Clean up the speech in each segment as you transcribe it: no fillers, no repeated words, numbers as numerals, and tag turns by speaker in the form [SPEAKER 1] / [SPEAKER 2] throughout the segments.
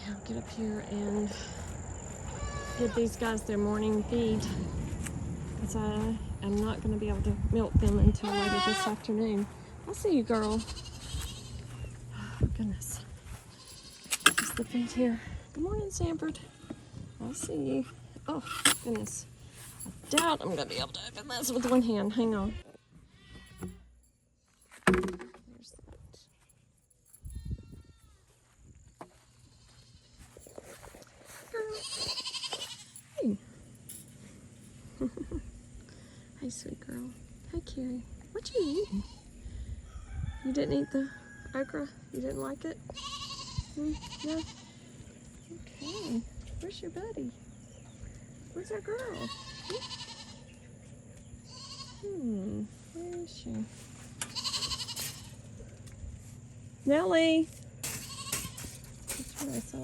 [SPEAKER 1] I'll get up here and give these guys their morning feed, because I am not going to be able to milk them until later this afternoon. I see you, girl. Oh, goodness. There's the feed here. Good morning, Sanford. I see you. Oh, goodness. I doubt I'm going to be able to open this with one hand. Hang on. There's that. Girl. Hey. Hey, sweet girl. Hey, Carrie. What you eating? You didn't eat the okra? You didn't like it? No? Okay. Where's your buddy? Where's our girl? Where is she? Nellie! That's what I saw.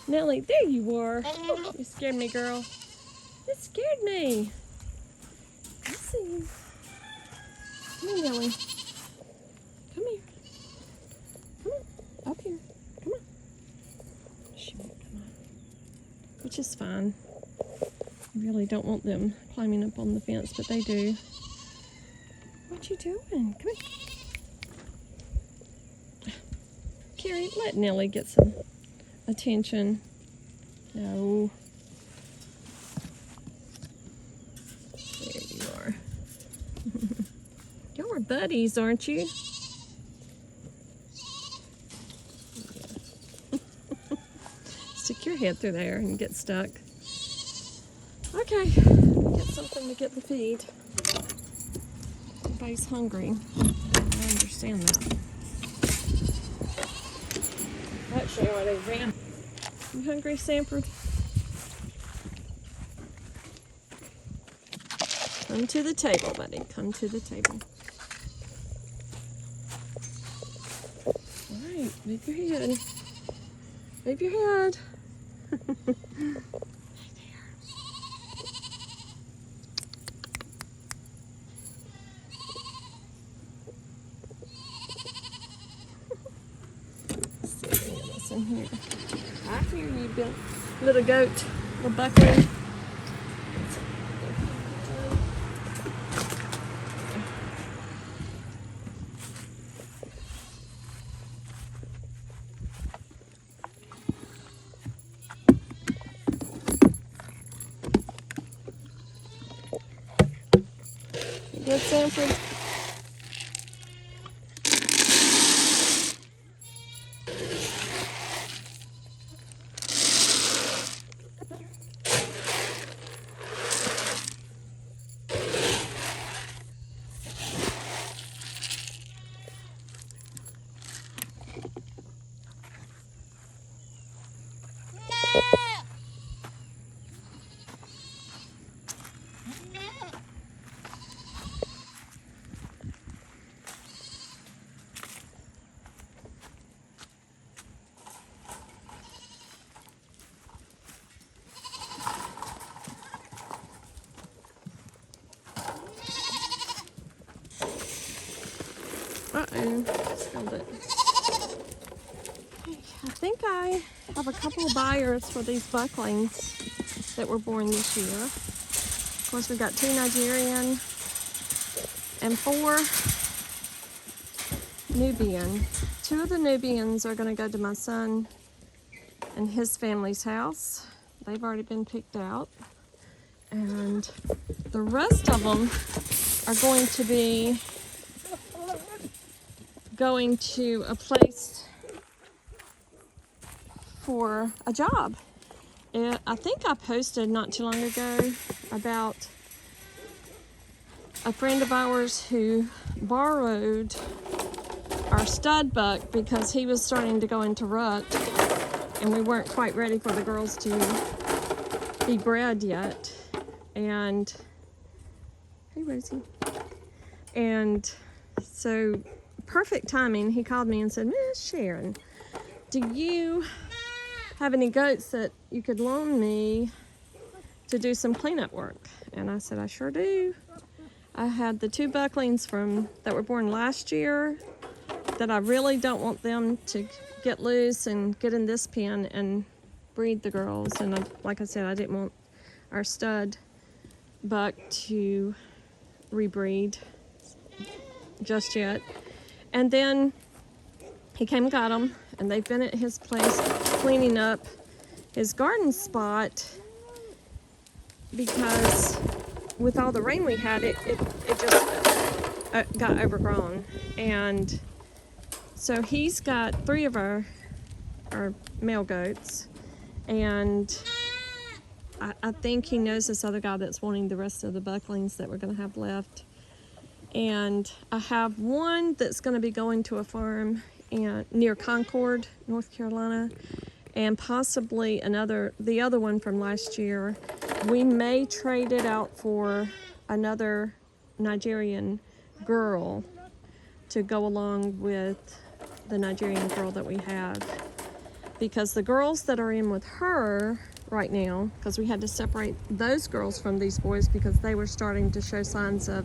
[SPEAKER 1] Nellie, there you are. Oh, you scared me, girl. You scared me. I see you. Come here, Nellie. Come here. Come on. Up here. Come on. She won't come on. Which is fine. I really don't want them climbing up on the fence, but they do. What you doing? Come here. Carrie, let Nellie get some attention. No. There you are. Y'all are buddies, aren't you? Yeah. Stick your head through there and get stuck. Okay, get something to get the feed. Everybody's hungry. I understand that. Actually, are they ran? You hungry, Sanford? Come to the table, buddy. Come to the table. All right, move your head. Move your head. In here. I hear you, Bill. Little goat, little buckaroo. You good, Sanford? Uh-oh, spilled it. Okay, I think I have a couple of buyers for these bucklings that were born this year. Of course, we've got 2 Nigerian and 4 Nubian. 2 of the Nubians are going to go to my son and his family's house. They've already been picked out. And the rest of them are going to be going to a place for a job. I think I posted not too long ago about a friend of ours who borrowed our stud buck because he was starting to go into rut and we weren't quite ready for the girls to be bred yet. And hey, Rosie. And so perfect timing, he called me and said, Miss Sharon, do you have any goats that you could loan me to do some cleanup work? And I said, I sure do. I had the 2 bucklings that were born last year that I really don't want them to get loose and get in this pen and breed the girls. And like I said, I didn't want our stud buck to rebreed just yet. And then he came and got them, and they've been at his place cleaning up his garden spot because with all the rain we had, it just got overgrown. And so he's got 3 of our male goats, and I think he knows this other guy that's wanting the rest of the bucklings that we're going to have left. And I have one that's going to be going to a farm near Concord, North Carolina, and possibly the other one from last year. We may trade it out for another Nigerian girl to go along with the Nigerian girl that we have, because the girls that are in with her right now, because we had to separate those girls from these boys because they were starting to show signs of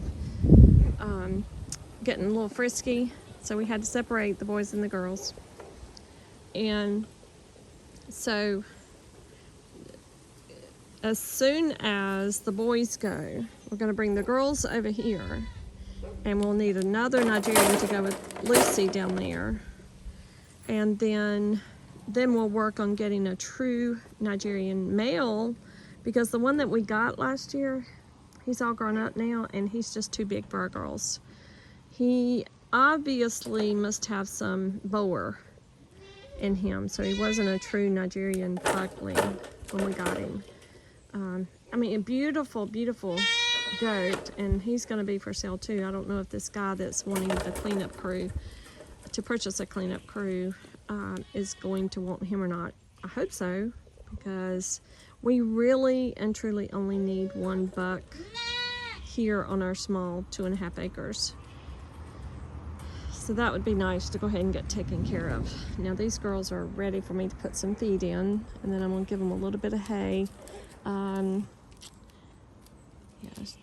[SPEAKER 1] getting a little frisky, so we had to separate the boys and the girls. And so as soon as the boys go, we're going to bring the girls over here, and we'll need another Nigerian to go with Lucy down there. And then we'll work on getting a true Nigerian male, because the one that we got last year, he's all grown up now, and he's just too big for our girls. He obviously must have some Boer in him, so he wasn't a true Nigerian buckling when we got him. I mean, a beautiful, beautiful goat, and he's going to be for sale too. I don't know if this guy that's wanting the cleanup crew to purchase a cleanup crew is going to want him or not. I hope so, because we really and truly only need one buck here on our small 2.5 acres. So that would be nice to go ahead and get taken care of. Now these girls are ready for me to put some feed in, and then I'm going to give them a little bit of hay. Yes.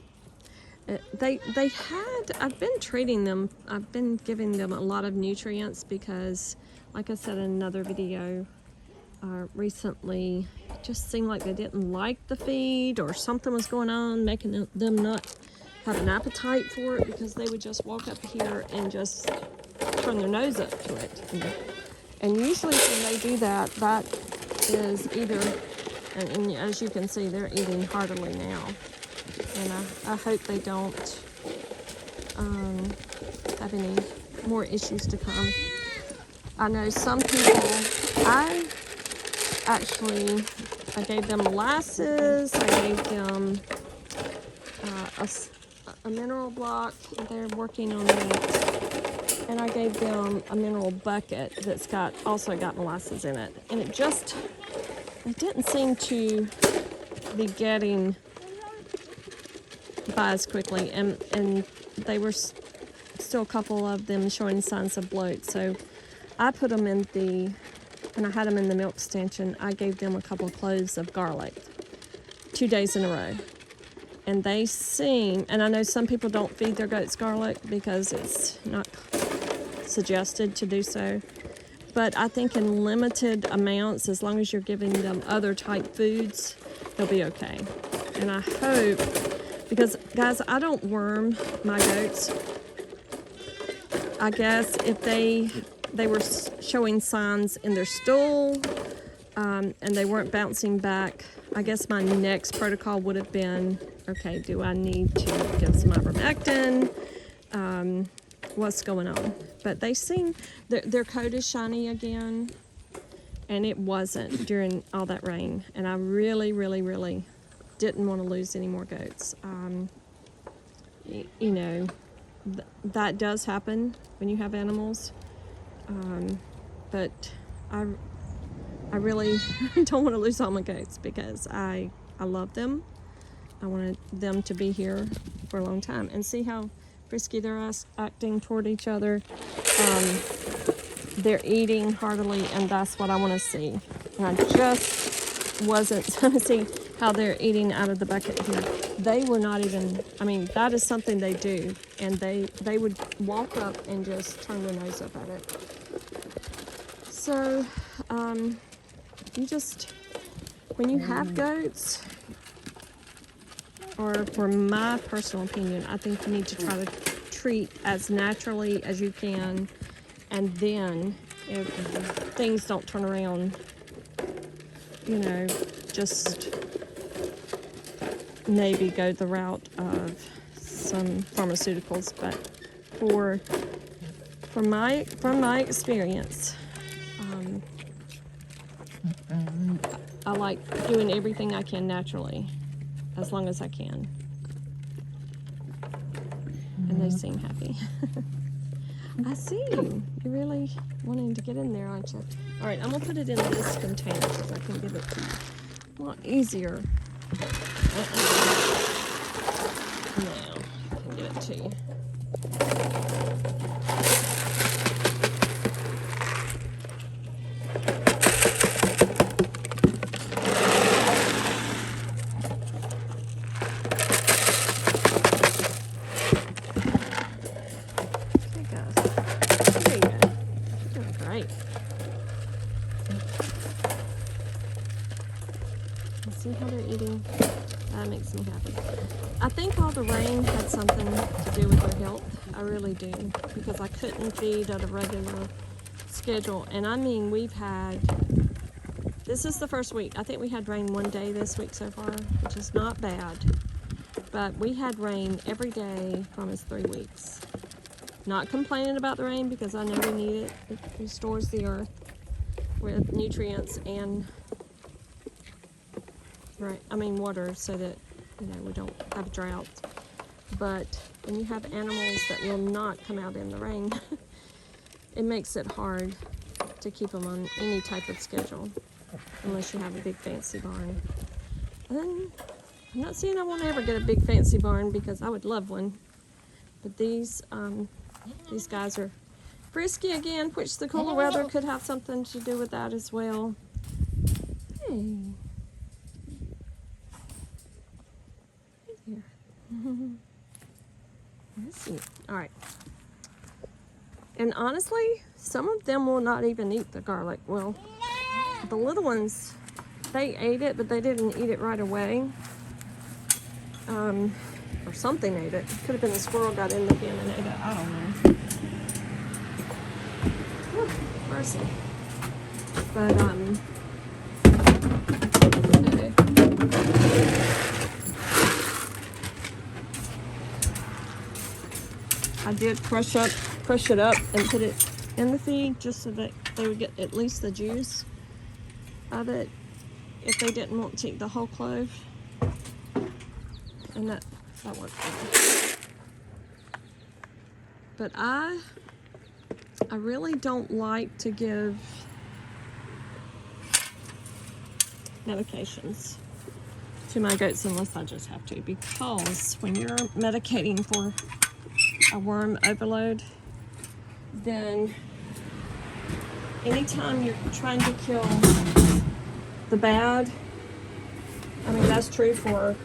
[SPEAKER 1] I've been treating them, I've been giving them a lot of nutrients because, like I said in another video recently, it just seemed like they didn't like the feed, or something was going on making them not have an appetite for it, because they would just walk up here and just turn their nose up to it. And usually when they do that, that is either, and as you can see, they're eating heartily now. And I hope they don't have any more issues to come. I know some people, I gave them molasses, I gave them a mineral block, they're working on that, and I gave them a mineral bucket that's also got molasses in it. And it didn't seem to be getting by as quickly, and they were still a couple of them showing signs of bloat. So I put them in when I had them in the milk stanchion, I gave them a couple of cloves of garlic 2 days in a row. And they seem, and I know some people don't feed their goats garlic because it's not suggested to do so, but I think in limited amounts, as long as you're giving them other type foods, they'll be okay. And I hope, because guys, I don't worm my goats. I guess if they were showing signs in their stool and they weren't bouncing back, I guess my next protocol would have been, okay, do I need to give some ivermectin? What's going on? But they seem, their coat is shiny again, and it wasn't during all that rain. And I really, really, really didn't want to lose any more goats. You know, that does happen when you have animals. But I really don't want to lose all my goats because I love them. I wanted them to be here for a long time. And see how frisky they're acting toward each other. They're eating heartily, and that's what I want to see. And I just wasn't, see, how they're eating out of the bucket here. They were not even, I mean, that is something they do, and they would walk up and just turn their nose up at it. So, you just, when you have goats, or for my personal opinion, I think you need to try to treat as naturally as you can, and then if things don't turn around, you know, just maybe go the route of some pharmaceuticals. But from my experience, I like doing everything I can naturally, as long as I can. And they seem happy. I see you. You're really wanting to get in there, aren't you? All right, I'm gonna put it in this container because I can give it to you a lot easier. Now, I can give it to you. See how they're eating? That makes me happy. I think all the rain had something to do with their health. I really do. Because I couldn't feed at a regular schedule. And I mean, this is the first week. I think we had rain one day this week so far, which is not bad. But we had rain every day for almost 3 weeks. Not complaining about the rain because I know we need it. It restores the earth with nutrients and water, so that, you know, we don't have a drought. But when you have animals that will not come out in the rain, it makes it hard to keep them on any type of schedule, unless you have a big fancy barn. And I'm not saying I won't ever get a big fancy barn, because I would love one. But these guys are frisky again, which the cooler weather could have something to do with that as well. Hey. Let's see. All right. And honestly, some of them will not even eat the garlic. Well, the little ones, they ate it, but they didn't eat it right away. Or something ate it. Could have been a squirrel got in the bin and ate it. I don't know. Whew, mercy. But I did crush it up and put it in the feed, just so that they would get at least the juice of it if they didn't want to eat the whole clove. And that worked for me. But I really don't like to give medications to my goats unless I just have to, because when you're medicating for a worm overload, then anytime you're trying to kill the bad, I mean, that's true for,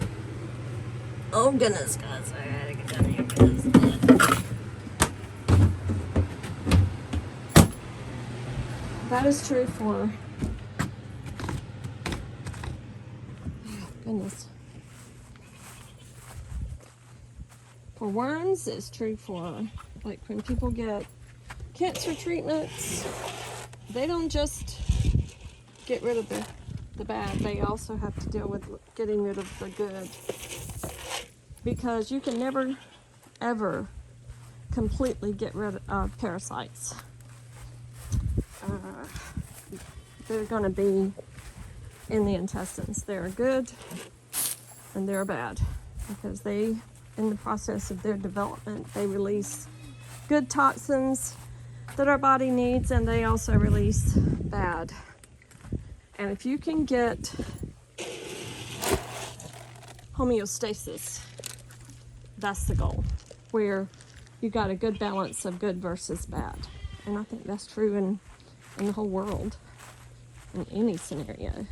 [SPEAKER 1] oh goodness, guys, I gotta get down here for this. That is true for, goodness. For worms, it's true for, like, when people get cancer treatments, they don't just get rid of the bad, they also have to deal with getting rid of the good. Because you can never, ever completely get rid of parasites. They're going to be in the intestines. They're good and they're bad, because they, in the process of their development, they release good toxins that our body needs, and they also release bad. And if you can get homeostasis, that's the goal, where you got a good balance of good versus bad. And I think that's true in the whole world, in any scenario.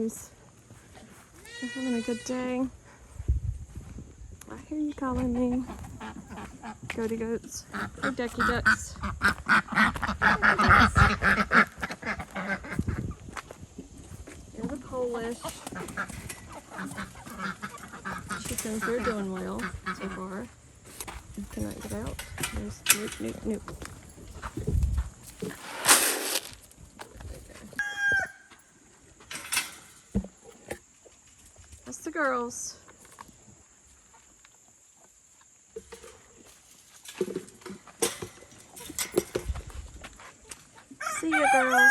[SPEAKER 1] babies. They're having a good day. I hear you calling me. Goaty goats. Hey, ducky ducks. They're the Polish chickens. They're doing well so far. You cannot get out. There's nope. That's the girls. See you, girls.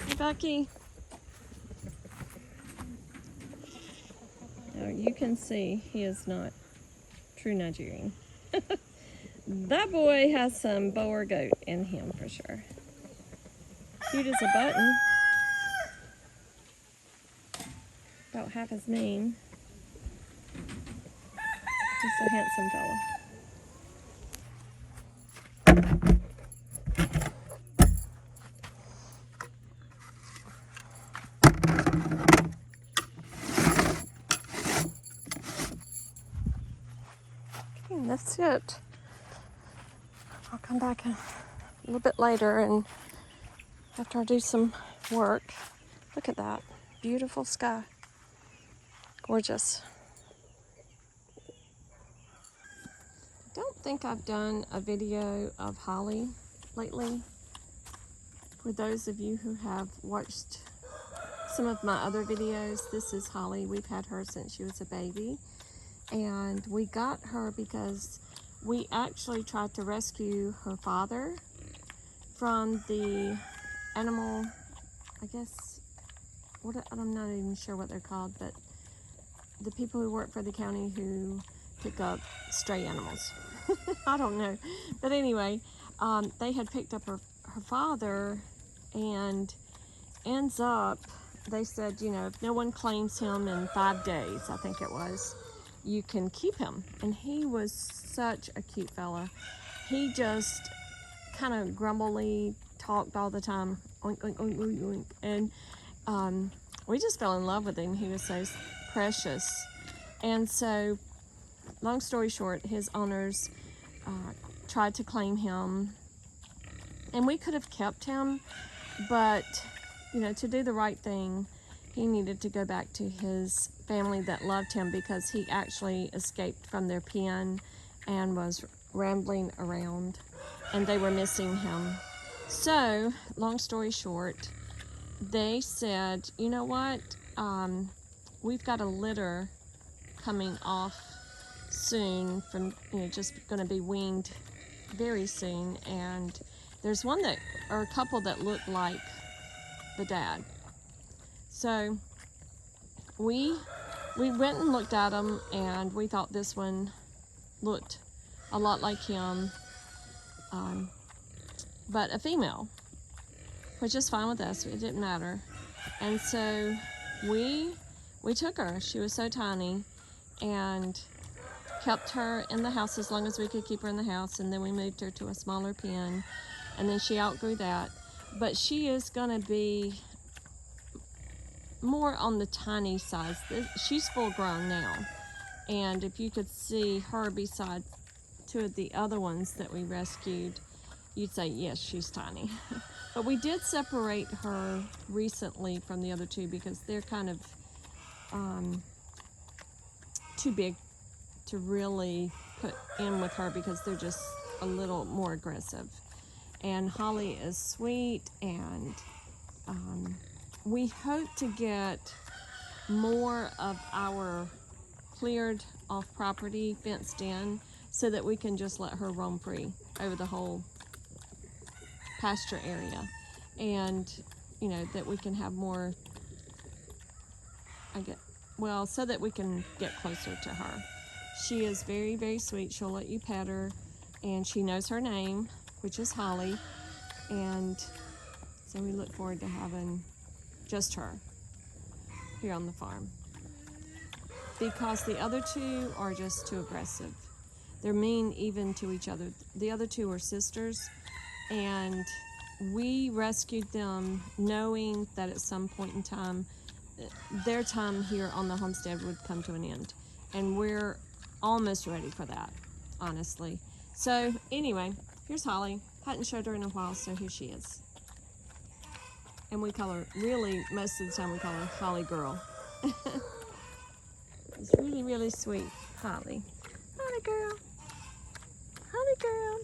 [SPEAKER 1] Hey, Bucky. Now you can see he is not true Nigerian. That boy has some Boer goat in him for sure. Cute as a button. About half his mean. Just a handsome fella. And that's it. I'll come back a little bit later and after I do some work. Look at that. Beautiful sky. Gorgeous. I don't think I've done a video of Holly lately. For those of you who have watched some of my other videos, this is Holly. We've had her since she was a baby. And we got her because we actually tried to rescue her father from the animal, I guess, I'm not even sure what they're called, but the people who work for the county who pick up stray animals. I don't know. But anyway, they had picked up her father, and ends up, they said, you know, if no one claims him in 5 days, I think it was, you can keep him. And he was such a cute fella. He just kind of grumbly talked all the time, oink, oink, oink, oink, oink. And we just fell in love with him. He was so precious. And so, long story short, his owners tried to claim him, and we could have kept him, but you know, to do the right thing, he needed to go back to his family that loved him, because he actually escaped from their pen and was rambling around, and they were missing him. So, long story short, they said, you know what, we've got a litter coming off soon from, you know, just going to be weaned very soon, and there's one that, or a couple that look like the dad. So we went and looked at them, and we thought this one looked a lot like him, but a female, which is fine with us. It didn't matter. And so we took her. She was so tiny, and kept her in the house as long as we could keep her in the house, and then we moved her to a smaller pen, and then she outgrew that. But she is going to be more on the tiny size. She's full grown now, and if you could see her beside two of the other ones that we rescued, you'd say, yes, she's tiny. But we did separate her recently from the other two because they're kind of too big to really put in with her, because they're just a little more aggressive. And Holly is sweet, and we hope to get more of our cleared off property fenced in, so that we can just let her roam free over the whole pasture area, and you know, that we can have more, so that we can get closer to her. She is very, very sweet. She'll let you pet her, and she knows her name, which is Holly, and so we look forward to having just her here on the farm, because the other two are just too aggressive. They're mean even to each other. The other two are sisters, and we rescued them knowing that at some point in time, their time here on the homestead would come to an end. And we're almost ready for that, honestly. So anyway, here's Holly. Hadn't showed her in a while, so here she is. And we call her, really, most of the time we call her Holly Girl. It's really, really sweet, Holly. Holly Girl. Holly Girl.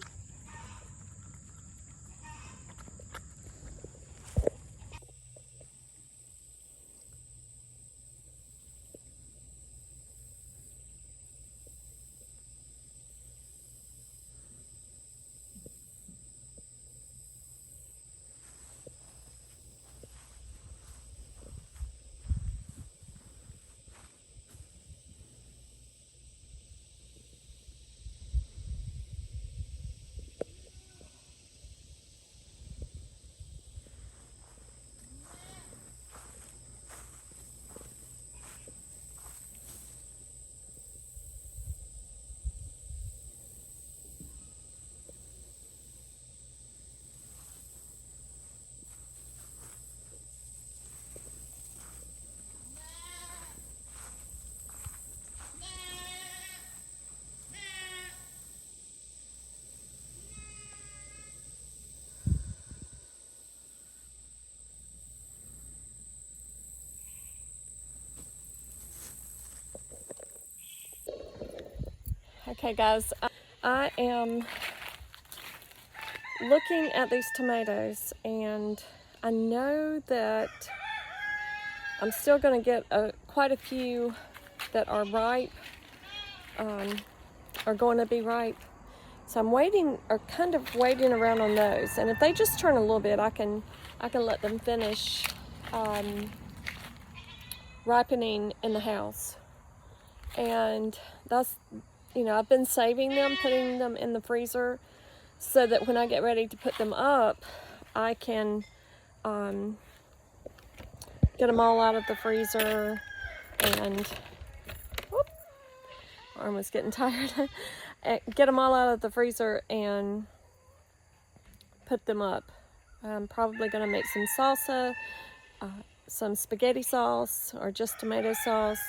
[SPEAKER 1] Okay guys, I am looking at these tomatoes, and I know that I'm still going to get quite a few that are ripe, are going to be ripe. So I'm waiting, or kind of waiting around on those. And if they just turn a little bit, I can let them finish ripening in the house. And that's, you know, I've been saving them, putting them in the freezer, so that when I get ready to put them up, I can get them all out of the freezer. And whoop, my arm was getting tired. Get them all out of the freezer and put them up. I'm probably going to make some salsa, some spaghetti sauce, or just tomato sauce.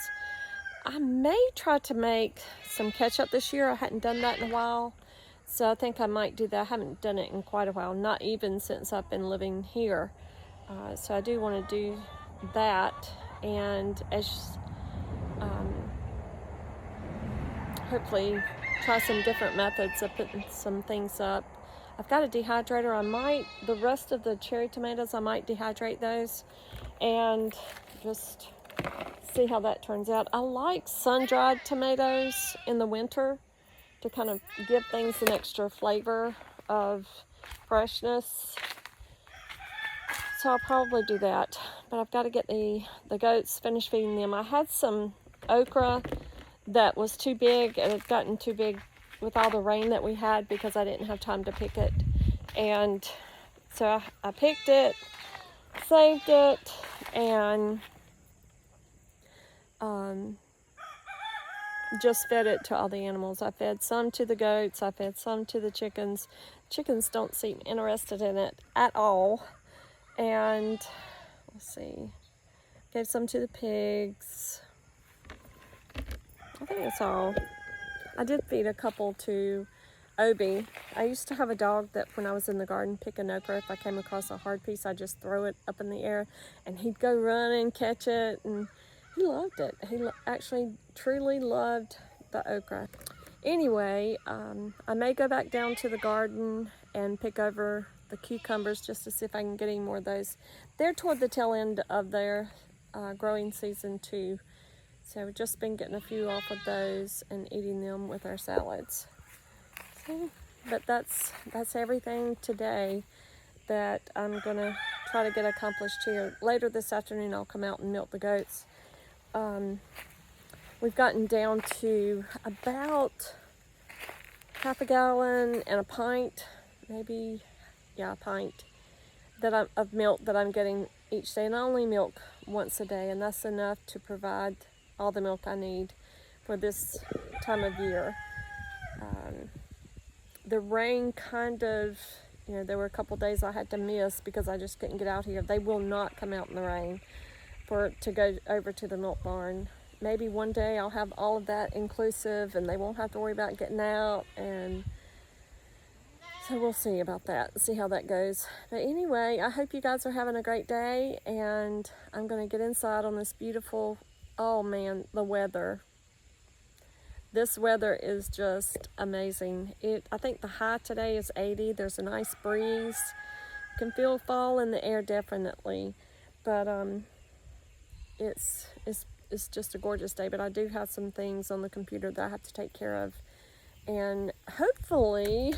[SPEAKER 1] I may try to make some ketchup this year. I hadn't done that in a while, so I think I might do that. I haven't done it in quite a while, not even since I've been living here. So I do want to do that, and hopefully try some different methods of putting some things up. I've got a dehydrator. The rest of the cherry tomatoes, I might dehydrate those and just see how that turns out. I like sun-dried tomatoes in the winter to kind of give things an extra flavor of freshness. So I'll probably do that. But I've got to get the goats finished feeding them. I had some okra that was too big. It had gotten too big with all the rain that we had because I didn't have time to pick it. And so I picked it, saved it, and just fed it to all the animals. I fed some to the goats, I fed some to the chickens. Chickens don't seem interested in it at all. And let's see, gave some to the pigs. I think that's all. I did feed a couple to Obi. I used to have a dog that when I was in the garden picking okra, if I came across a hard piece, I'd just throw it up in the air and he'd go run and catch it, and he loved it. He actually truly loved the okra. Anyway, I may go back down to the garden and pick over the cucumbers just to see if I can get any more of those. They're toward the tail end of their growing season too. So we've just been getting a few off of those and eating them with our salads. So, but that's everything today that I'm gonna try to get accomplished here. Later this afternoon I'll come out and milk the goats. We've gotten down to about half a gallon and a pint, maybe, yeah, a pint of milk that I'm getting each day. And I only milk once a day, and that's enough to provide all the milk I need for this time of year. The rain kind of, you know, there were a couple days I had to miss because I just couldn't get out here. They will not come out in the rain to go over to the milk barn. Maybe one day I'll have all of that inclusive and they won't have to worry about getting out, and so we'll see about that, see how that goes. But anyway, I hope you guys are having a great day, and I'm going to get inside on this beautiful, oh man, the weather. This weather is just amazing. I think the high today is 80. There's a nice breeze. You can feel fall in the air definitely, but it's just a gorgeous day. But I do have some things on the computer that I have to take care of, and hopefully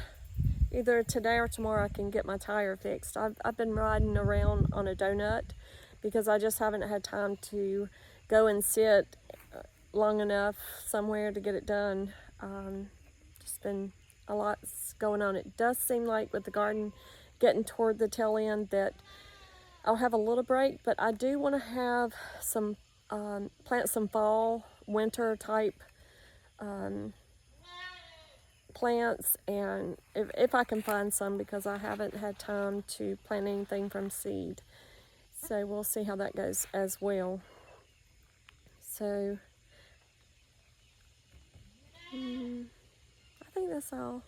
[SPEAKER 1] either today or tomorrow I can get my tire fixed. I've been riding around on a donut because I just haven't had time to go and sit long enough somewhere to get it done. Just been a lot going on. It does seem like with the garden getting toward the tail end that I'll have a little break, but I do want to have some plant some fall, winter type plants, and if I can find some, because I haven't had time to plant anything from seed. So we'll see how that goes as well. So I think that's all.